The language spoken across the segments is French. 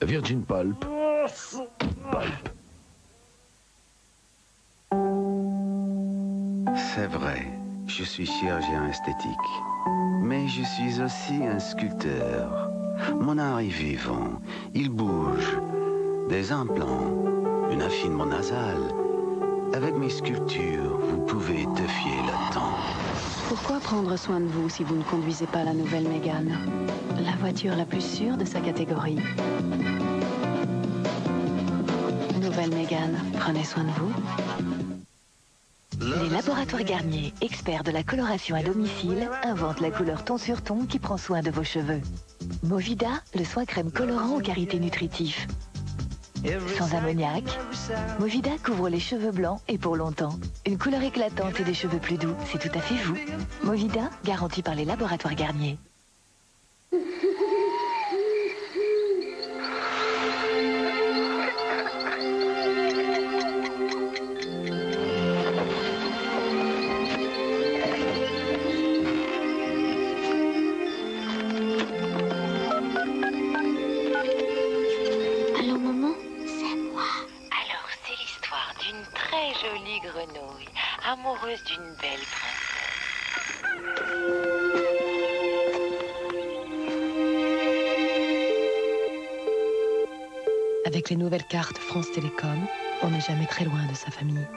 Virgin Pulp. C'est vrai, je suis chirurgien esthétique. Mais je suis aussi un sculpteur. Mon art est vivant, il bouge. Des implants, une affinement nasal. Avec mes sculptures, vous pouvez défier le temps. Pourquoi prendre soin de vous si vous ne conduisez pas la nouvelle Mégane? La voiture la plus sûre de sa catégorie. Nouvelle Mégane, prenez soin de vous. Les laboratoires Garnier, experts de la coloration à domicile, inventent la couleur ton sur ton qui prend soin de vos cheveux. Movida, le soin crème colorant aux qualités nutritives. Sans ammoniac, Movida couvre les cheveux blancs et pour longtemps. Une couleur éclatante et des cheveux plus doux, c'est tout à fait vous. Movida, garanti par les laboratoires Garnier. Grenouille, amoureuse d'une belle princesse. Avec les nouvelles cartes France Télécom, on n'est jamais très loin de sa famille.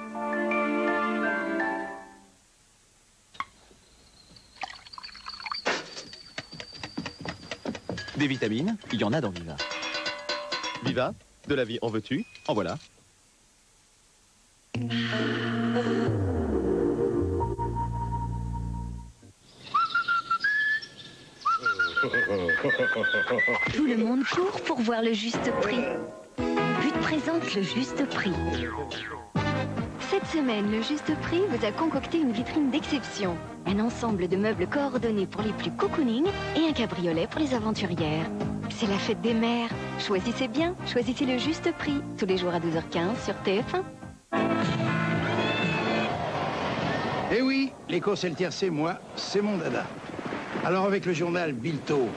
Des vitamines, il y en a dans Viva. Viva, de la vie en veux-tu? En voilà. Tout le monde court pour voir le juste prix. But présente le juste prix. Cette semaine, le Juste Prix vous a concocté une vitrine d'exception. Un ensemble de meubles coordonnés pour les plus cocooning et un cabriolet pour les aventurières. C'est la fête des mères. Choisissez bien, choisissez le Juste Prix. Tous les jours à 12h15 sur TF1. Eh oui, les courses et le tiercé, moi, c'est mon dada. Alors avec le journal Bilto,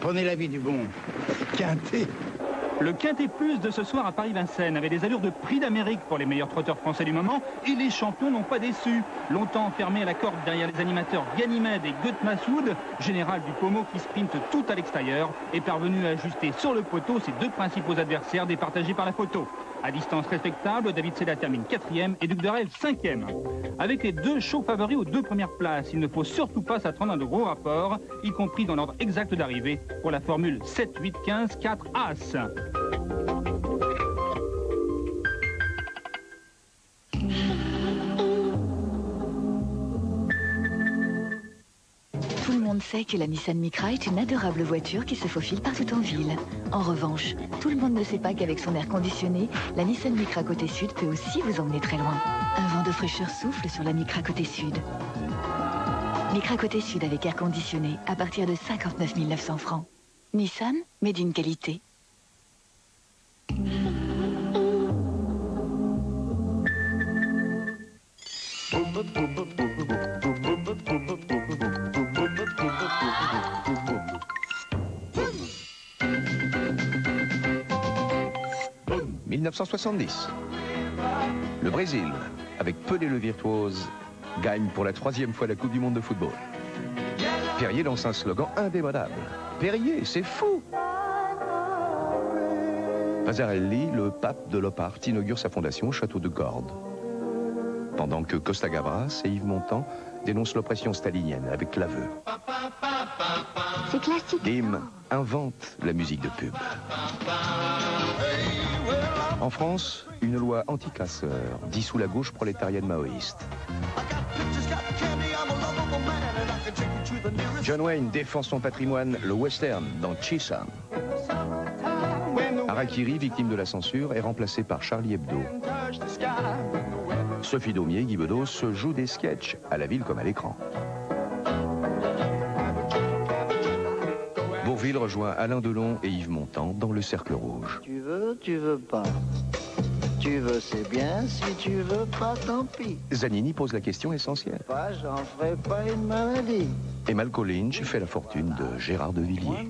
prenez l'avis du bon Quintet. Le Quintet Plus de ce soir à Paris-Vincennes avait des allures de prix d'Amérique pour les meilleurs trotteurs français du moment et les champions n'ont pas déçu. Longtemps enfermé à la corde derrière les animateurs Ganymède et Gut Massoud, général du Pomo qui sprinte tout à l'extérieur, est parvenu à ajuster sur le poteau ses deux principaux adversaires départagés par la photo. À distance respectable, David Sella termine 4e et Duc de Rêve 5e. Avec les deux chauds favoris aux deux premières places, il ne faut surtout pas s'attendre à de gros rapports, y compris dans l'ordre exact d'arrivée, pour la formule 7, 8, 15, 4, As. Tout le monde sait que la Nissan Micra est une adorable voiture qui se faufile partout en ville. En revanche, tout le monde ne sait pas qu'avec son air conditionné, la Nissan Micra côté sud peut aussi vous emmener très loin. Un vent de fraîcheur souffle sur la Micra côté sud. Micra côté sud avec air conditionné à partir de 59 900 francs. Nissan, mais d'une qualité. « 1970. Le Brésil, avec Pelé le virtuose, gagne pour la 3e fois la Coupe du Monde de football. Perrier lance un slogan indémodable. Perrier, c'est fou! Pasarelli, le pape de l'Opart, inaugure sa fondation au château de Gordes. Pendant que Costa Gavras et Yves Montand dénoncent l'oppression stalinienne avec l'aveu. C'est classique. Dim invente la musique de pub. En France, une loi anti-casseurs dissout la gauche prolétarienne maoïste. John Wayne défend son patrimoine, le western, dans Chisholm. Harakiri, victime de la censure, est remplacé par Charlie Hebdo. Sophie Daumier, Guy Bedos se joue des sketchs, à la ville comme à l'écran. Bourvil rejoint Alain Delon et Yves Montand dans Le Cercle Rouge. Tu veux pas. Tu veux, c'est bien. Si tu veux pas, tant pis. Zanini pose la question essentielle. Pas, j'en ferai pas une maladie. Et Malcolm Lynch fait la fortune de Gérard de Villiers.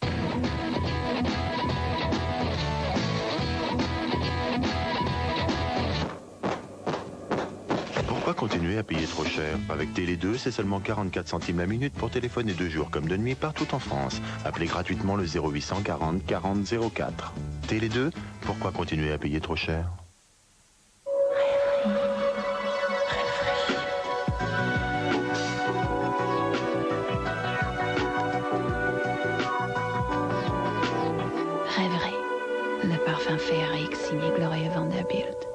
continuer à payer trop cher. Avec Télé 2, c'est seulement 44 centimes la minute pour téléphoner de jour comme de nuit partout en France. Appelez gratuitement le 0800 40 40 04. Télé 2, pourquoi continuer à payer trop cher? Rêverie, le parfum féerique signé Gloria Vanderbilt.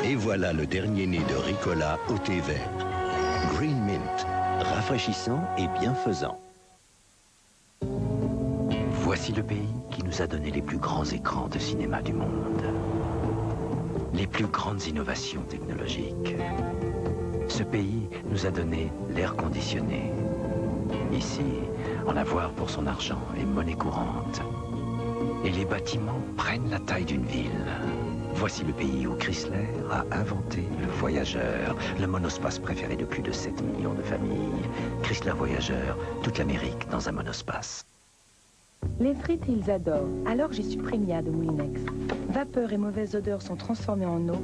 Et voilà le dernier né de Ricola au thé vert. Green Mint, rafraîchissant et bienfaisant. Voici le pays qui nous a donné les plus grands écrans de cinéma du monde. Les plus grandes innovations technologiques. Ce pays nous a donné l'air conditionné. Ici, en avoir pour son argent est monnaie courante. Et les bâtiments prennent la taille d'une ville. Voici le pays où Chrysler a inventé le Voyageur, le monospace préféré de plus de 7 millions de familles. Chrysler Voyageur, toute l'Amérique dans un monospace. Les frites, ils adorent. Alors j'ai Supremia de Moulinex. Vapeur et mauvaise odeur sont transformées en eau.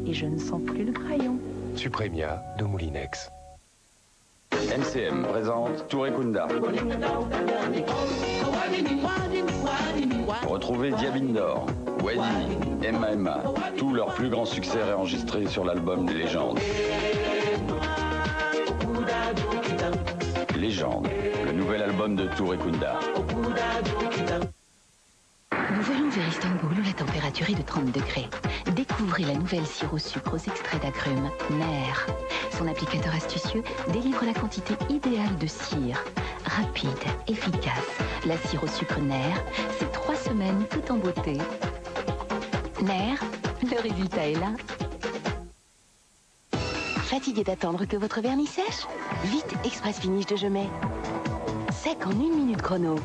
Et je ne sens plus le crayon. Supremia de Moulinex. MCM présente Tour Kunda. Retrouvez Diabindor, Wadini, Emma, tous leurs plus grands succès réenregistrés sur l'album Légende. Légende, le nouvel album de Tour Kunda. Nous volons vers Istanbul où la température est de 30 degrés. Découvrez la nouvelle cire au sucre aux extraits d'agrumes, Nair. Son applicateur astucieux délivre la quantité idéale de cire. Rapide, efficace, la cire au sucre Nair, c'est 3 semaines tout en beauté. Nair, le résultat est là. Fatigué d'attendre que votre vernis sèche? Vite, Express Finish de Jemet. Sec en 1 minute chrono.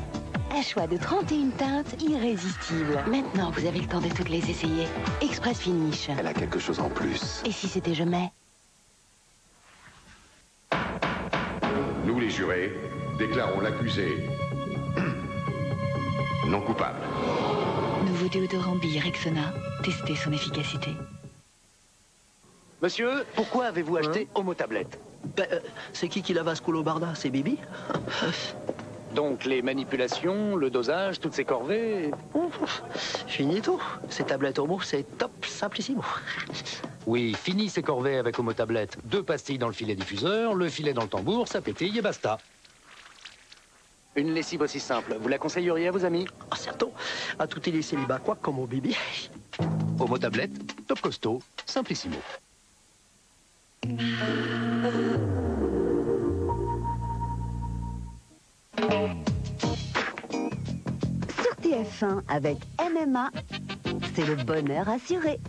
Un choix de 31 teintes irrésistibles. Maintenant, vous avez le temps de toutes les essayer. Express Finish. Elle a quelque chose en plus. Et si c'était Jemet? Nous, les jurés, déclarons l'accusé non coupable. Nouveau déodorant Bille Rexona. Testez son efficacité. Monsieur, pourquoi avez-vous acheté Homo Tablette? C'est qui lave à ce coulo barda? C'est Bibi? Donc les manipulations, le dosage, toutes ces corvées... Finito. Ces tablettes Homo, c'est top simplissimo. Oui, fini ces corvées avec Homo Tablette. 2 pastilles dans le filet diffuseur, le filet dans le tambour, ça pétille et basta. Une lessive aussi simple, vous la conseilleriez à vos amis? Ah, certain. À tous les célibats, quoi, comme au Bibi. Homo Tablette, top costaud, simplissimo. Sur TF1 avec MMA, c'est le bonheur assuré.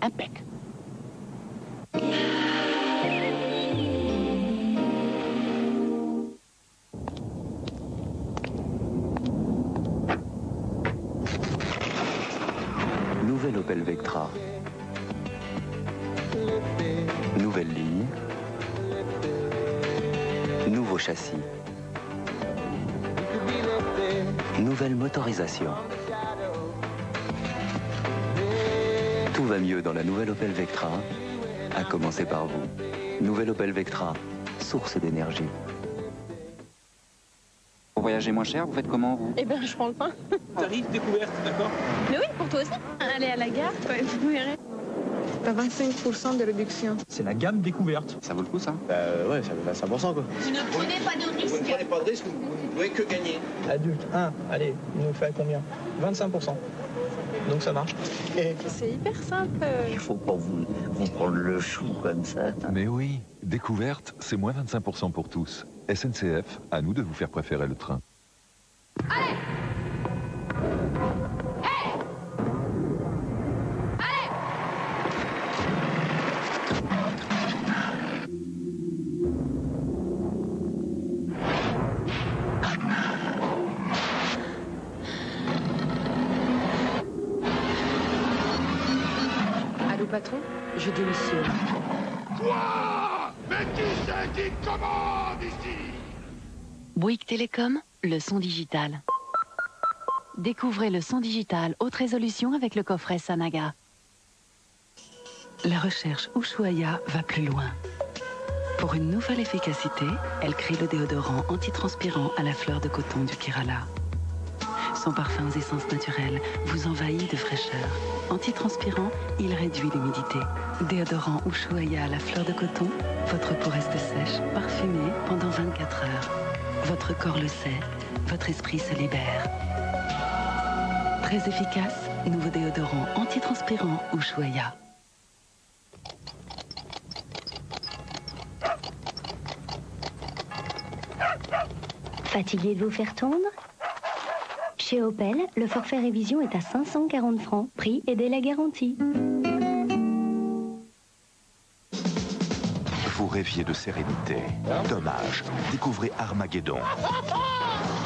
Impec. Nouvelle Opel Vectra. Nouvelle ligne. Nouveau châssis. Nouvelle motorisation. Tout va mieux dans la nouvelle Opel Vectra À commencer par vous. Nouvelle Opel Vectra, source d'énergie. Pour voyager moins cher, vous faites comment, vous? Eh ben, je prends le pain. Tarif découverte, d'accord? Mais oui, pour toi aussi. Allez à la gare, toi, vous verrez. T'as 25% de réduction. C'est la gamme découverte. Ça vaut le coup, ça? Ouais, ça fait 25%, quoi. Vous ne prenez pas de risque. Vous ne prenez pas de risque, vous ne pouvez que gagner. Adulte 1, allez, il nous fait combien? 25%. Donc ça marche. Et... C'est hyper simple. Il faut pas vous prendre le chou comme ça. Mais oui, découverte, c'est moins 25% pour tous. SNCF, à nous de vous faire préférer le train. Allez! Hey! Allez! Allô, patron? Je démissionne. Quoi? Mais qui c'est qui commande ici? Bouygues Télécom, le son digital. Découvrez le son digital haute résolution avec le coffret Sanaga. La recherche Ushuaïa va plus loin. Pour une nouvelle efficacité, elle crée le déodorant antitranspirant à la fleur de coton du Kerala. Son parfum aux essences naturelles vous envahit de fraîcheur. Antitranspirant, il réduit l'humidité. Déodorant Ushuaïa à la fleur de coton, votre peau reste sèche, parfumée pendant 24 heures. Votre corps le sait, votre esprit se libère. Très efficace, nouveau déodorant antitranspirant Ushuaïa. Fatigué de vous faire tondre? Chez Opel, le forfait révision est à 540 francs, prix et délai garanti. Vous rêviez de sérénité. Dommage. Découvrez Armageddon.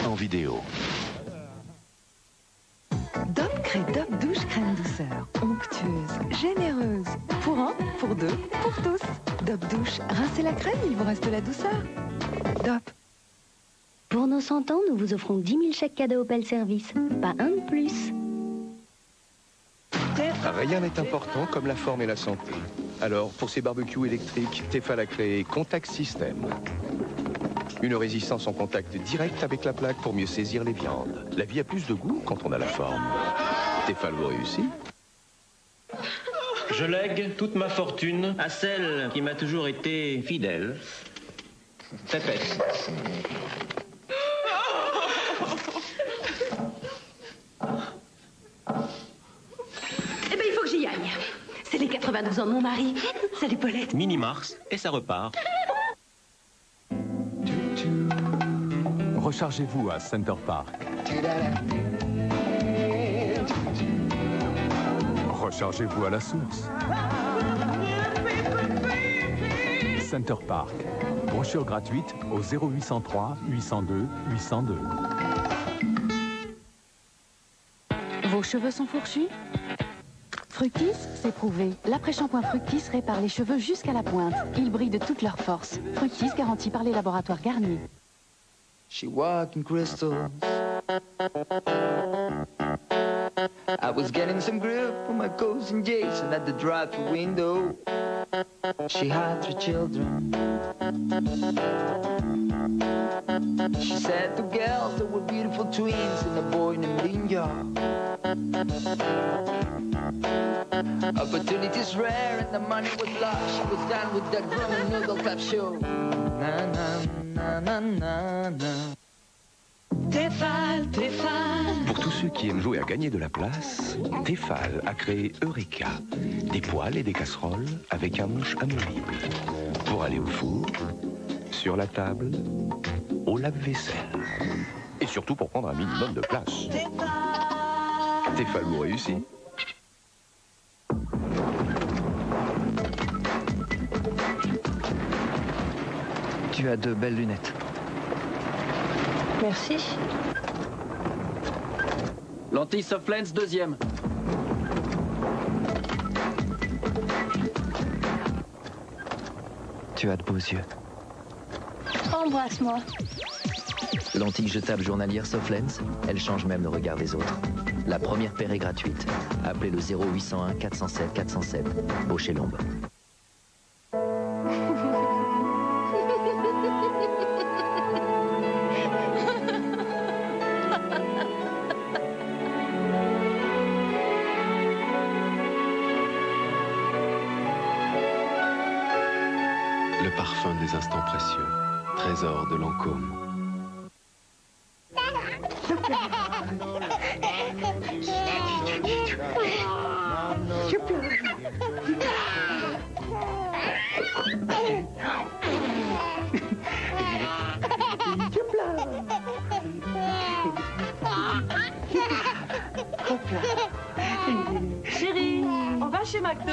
En vidéo. Dop crée Dop douche crème douceur. Onctueuse, généreuse. Pour un, pour deux, pour tous. Dop douche, rincez la crème, il vous reste la douceur. Dop. Pour nos 100 ans, nous vous offrons 10 000 chèques cadeaux Opel Service. Pas un de plus. Rien n'est important comme la forme et la santé. Alors, pour ces barbecues électriques, Tefal a créé Contact System. Une résistance en contact direct avec la plaque pour mieux saisir les viandes. La vie a plus de goût quand on a la forme. Tefal vous réussit? Je lègue toute ma fortune à celle qui m'a toujours été fidèle. Pépette. Eh ben, il faut que j'y aille. C'est les 92 ans de mon mari. Salut Paulette. Mini-Mars, et ça repart. Rechargez-vous à Center Park. Rechargez-vous à la source. Center Park. Brochure gratuite au 0803 802 802. Vos cheveux sont fourchus? Fructis, c'est prouvé. L'après-shampoing Fructis répare les cheveux jusqu'à la pointe. Ils brillent de toute leur force. Fructis garanti par les laboratoires Garnier. She walking crystals. I was getting some grip on my cousin Jason at the drive-thru window. She had 3 children. She said 2 girls that were beautiful twins and a boy named Linja. Opportunities rare and the money was lost. She was done with that drum and noodle clap show. Na na na na na na. Tefal, Tefal. Pour tous ceux qui aiment jouer à gagner de la place, Tefal a créé Eureka. Des poêles et des casseroles avec un manche amovible. Pour aller au four, sur la table, au lave-vaisselle. Et surtout pour prendre un minimum de place. Tefal vous réussit. Tu as de belles lunettes. Merci. Lentille Softlens, 2e. Tu as de beaux yeux. Embrasse-moi. Lentille jetable journalière Softlens, elle change même le regard des autres. La première paire est gratuite. Appelez le 0801 407 407. Baucher-Lombe. parfum des instants précieux, trésor de Lancôme. Chérie, on va chez McDo?